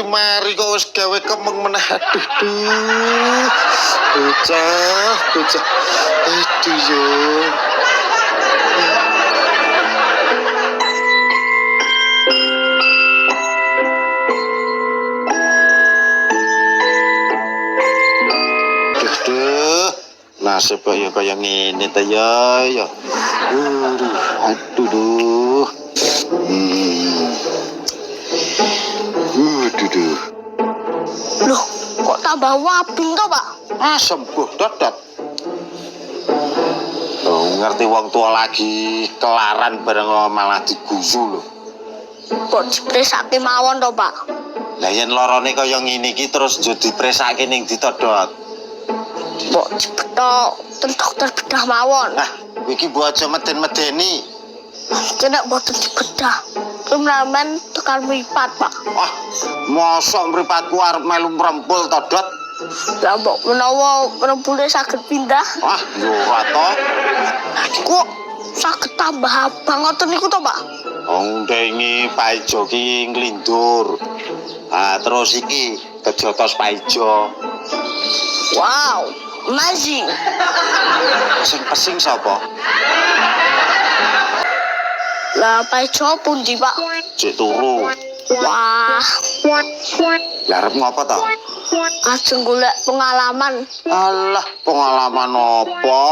nganti mari kok wis gawe kemeng meneh. Aduh duh. Bocah. Aduh yo. Nasib kok ya kaya ngene ta ya. Aduh duh. Duh. Loh, kok tambah wabing to, Pak? Sembuh dodot. Oh, ngerti wong tua lagi kelaran bareng malah diguyu lho. Kok dipresake mawon to, Pak? Lah yen lorone kaya ngene iki terus jo dipresake ning ditodot. Kok dibethok ten dokter bedah mawon. Iki mbok aja meden-medeni. Kena boten dibedah. Kemen tekan mripat, Pak. Mosok mripatku arep melu mrempul to, Dot? Lah mbok menawa rempule saged pindah. Yo ora to. Kok saged tambah abang ngoten niku to, Pak? Ndengi Pak Ijo ki nglindur. Terus iki kejotos Pak Ijo. Wow, amazing. Sing pesing sapa? Lah Pak Ijo pundi, Pak? Cek turu. Wah. Lah arep ngopo to? Ajeng golek pengalaman. Alah, pengalaman apa?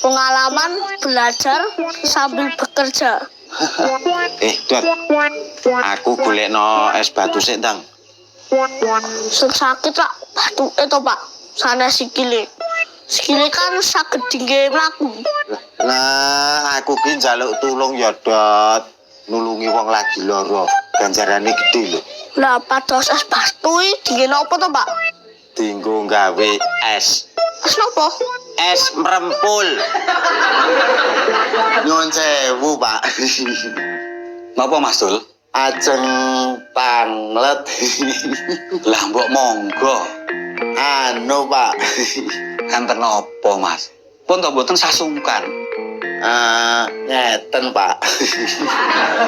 Pengalaman belajar sambil bekerja. Dot. Aku golekno es batu sik, Ndang. Sing sakit Pak, batuke to, Pak. Sanes sikile. Sikile kan saged dingge mlaku. Lah, aku ki njaluk tulung ya, Dot. Nulungi wong lagi lara. Ganjarane gede lho. Lah pados es batu iki dingge napa to, Pak? Dinggo gawe es. Es napa? Es merempul. Nyuwun sewu, Pak. Napa Mas Dul? Ajeng panglet. Lah mbok monggo. Anu, Pak. Enten apa, Mas? Pun to mboten sasungkan. Ngeten, Pak.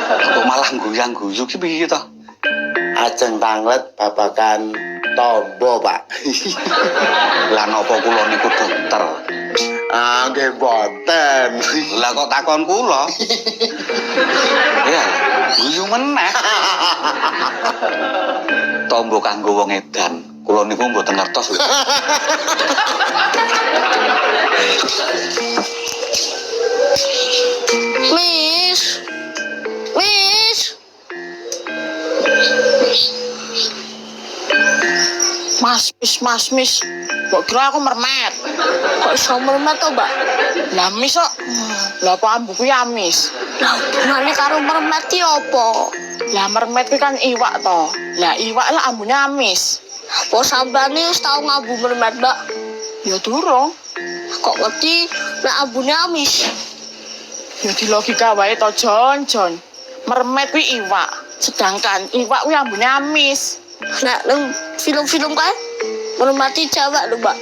Kok malah guyang-guyu ki piye to? Ajeng panglet babakan tombo, Pak. Lah napa kula niku dokter? Nggih mboten. Lah kok takon kula? Ya, guyu meneh. Tombo kanggo wong edan. Kula niku mboten ngertos. Miss. Mas. Mbok kira aku mermet. Kok iso mermet to, Mbak? Lah mis kok. Lah apa ambu kuwi amis. Lah hubungane karo mermet ki apa? Lah mermet kuwi kan iwak to. Lah iwak lah ambune amis. Apa sambane wis tau ngambu mermet, Mbak? Ya durung. Kok ngerti nek ambune amis? Ya di logika wae to, Jon. Mermet kuwi iwak. Sedangkan iwak kuwi ambune amis. Nek nang film-film kae mermati cewek lho, Mbak.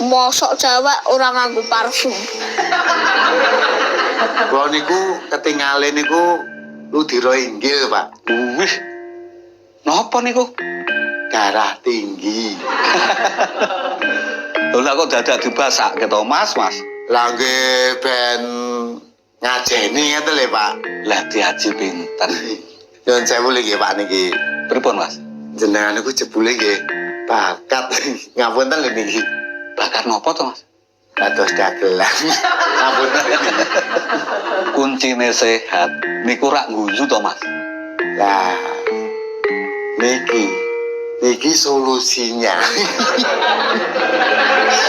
Mosok cewek ora nganggo parfum. Kula niku ketinggalan niku Ludiro Inggil, Pak. Wih. Napa niku? Darah tinggi. Lah kok dadak dibasake to, Mas? Lah nggih ben ngajeni ngeten lho, Pak. Lah diaji pinten. Nyuwun sewu nggih, Pak niki. Pripun, Mas? Jenengan niku jebule nggih bakat. Ngapunten lho niki. Bakat napa to, Mas? Dados dagelan. Ngapunten. Kuncine sehat niku rak guyu to, Mas. Lah niki solusinya.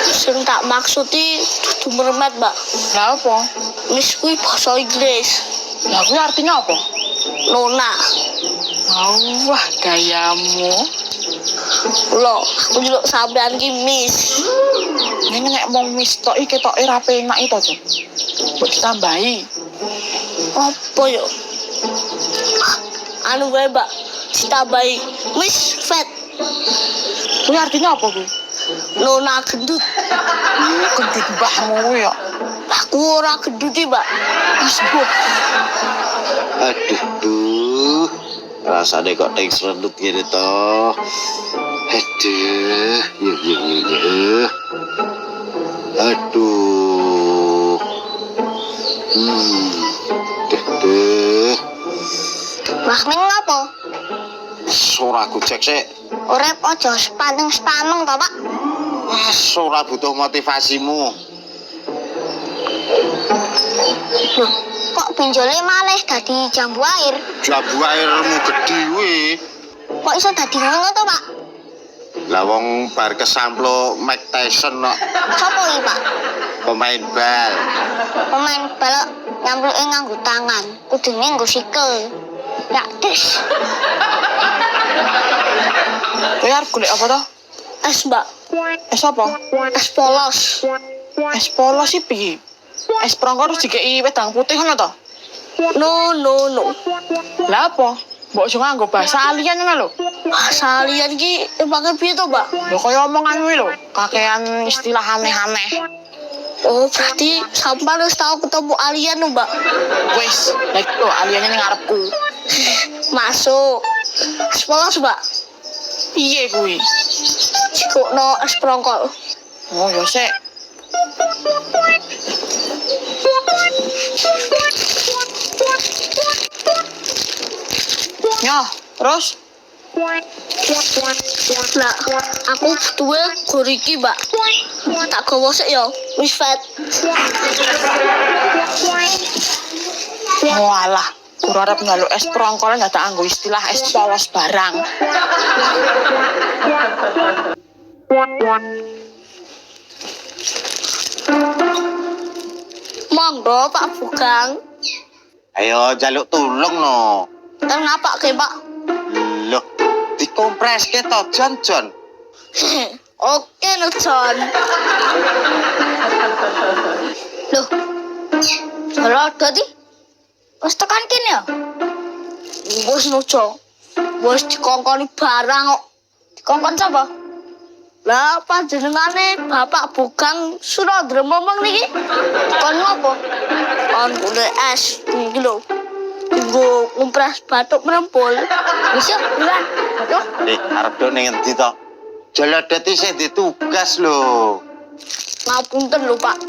Sing tak maksudi dudu mermet, Mbak. Lah apa? Miss kuwi basa Inggris. Lah kuwi artinya apa? Nona. Wah, gayamu. Loh, aku njeluk sampean ki Miss. Ini nek mong mis tok iki ketoke ra penak to, Jon. Mbok ditambahi. Apa yo? Anu wae, Mbak. Ditambahi Miss Fat. Kuwi artinya apa kuwi? Nona gendut. Gendut mbahmu ya. Aku ora gendut iki, Mbak. Wis mbok. Aduh. Rasane kok ning serendut ngene to. Aduh, yuk. Aduh. Duh. Wah, ning ngopo? Ora gojek sik. Urip aja sepaneng-sepaneng to, Pak. Ora butuh motivasimu. Loh, kok pinjole malah dadi jambu air? Jambu airmu gedhe kuwi. Kok iso dadi ngono to, Pak? Lah wong bar kesamplo Mike Tyson kok Sopo iki, Pak? pemain bal. Pemain bal nyambluke nganggo tangan, kudune nggo sikil. Ya, des. Kowe arep golek apa to? Es, Mbak. Es apa? Es polos. Es polos sih piye? Es prongko terus dikei wedang putih ngono to? No. Lah apa? Mbok aja nganggo bahasa alien ngono lho. Bahasa alien ki emangnya piye to, Mbak? Lho kaya omongan kuwi lho, kakean istilah aneh-aneh. Oh, berarti sampai wis tau ketemu alien lho, Mbak. Wis, lek lho aliennya ning ngarepku. Masuk. Es polos, Mbak. Piye kuwi? Cikukno es prongkol. Oh, ya sik. Ya, terus Lah, aku duwe goriki, Mbak. Tak gowo sik ya, wis vet. walah, ora arep njaluk es prongkol ndak tak anggo istilah es polos barang. Monggo, Pak Bugang. Ayo jaluk tulung no. Kenapa ke, Pak? Loh, dikompreske to Jon. Oke, no, John. Loh, kalau tadi wis tekan kene ya? Wis no, John. Wis dikongkoni barang kok. Dikongkon sapa? Lah, panjenengane Bapak Bugang Suradremomong niki. Kon ngopo? Kon golek es iki lho. Tunggu ngumpres batuk merempul. Wis ya, bulan. Yo. Arep do ning endi to? Jolodet isih ditugas lho. Ngapunten lho, Pak.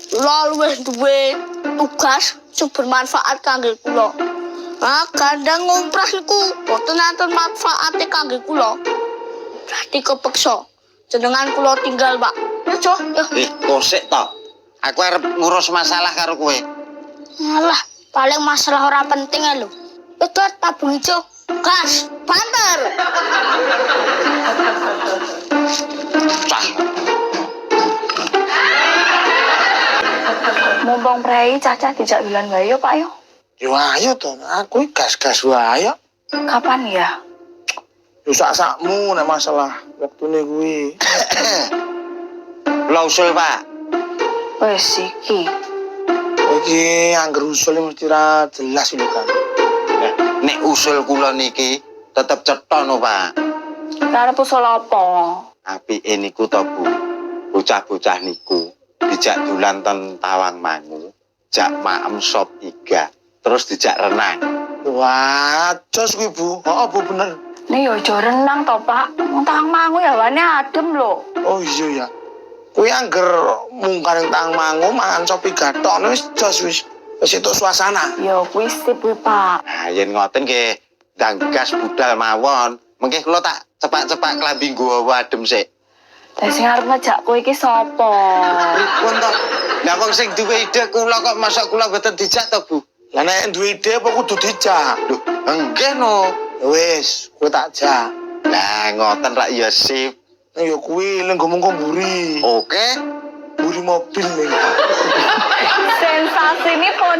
Kula luwih duwe tugas sing bermanfaat kangge kula. Gandang ngumpres iku boten enten manfaate kangge kula. Berarti kepeksa jenengan kula tinggal, Pak. Ya, Jo. Kosek to. Aku arep ngurus masalah karo kowe. Alah, paling masalah ora penting ya lho. Itu tabung ijo. Gas, banter. Cah, Mumpung prei Caca dijak dolan wae yo Pak yo. Yo ayo to, aku iki gas-gas wae. Kapan ya? Yo sak-sakmu nek masalah wektune kuwi. kula usul, Pak. Wes iki. Iki angger usul mesti ra jelas lho kan. Nah, nek usul kula niki tetep cetha no, Pak. Karep usul apa? Apike niku to, Bu. Bocah-bocah niku dijak dolan ten Tawangmangu, jak maem sop iga, terus dijak renang. Wah, jos kuwi Bu. Heeh, Bu bener. Nih yo aja renang to Pak. Wong Tawangmangu ya wane adem lho. Oh iya ya. Kuwi angger mungkar ning Tawangmangu mangan sopi gathok wis jos wis. Wis itu suasana. Yo kuwi sip kuwi Pak. Nah, yen ngoten nggih ndang gas budal mawon. Mengke kula tak cepak-cepak klambi nggawa adem sik. Lah sing arep ngejak kowe iki sapa? Pripun to? Lah wong sing duwe ide kula kok masak kula mboten dijak to, Bu? Lah nek duwe ide apa kudu dijak? Lho, enggak no. Wis, kowe tak jak. Lah ngoten rak ya sip. Yo kuwi lenggo-menggo mburi. Oke. Mburi mobil ning. Sensasi ini pun.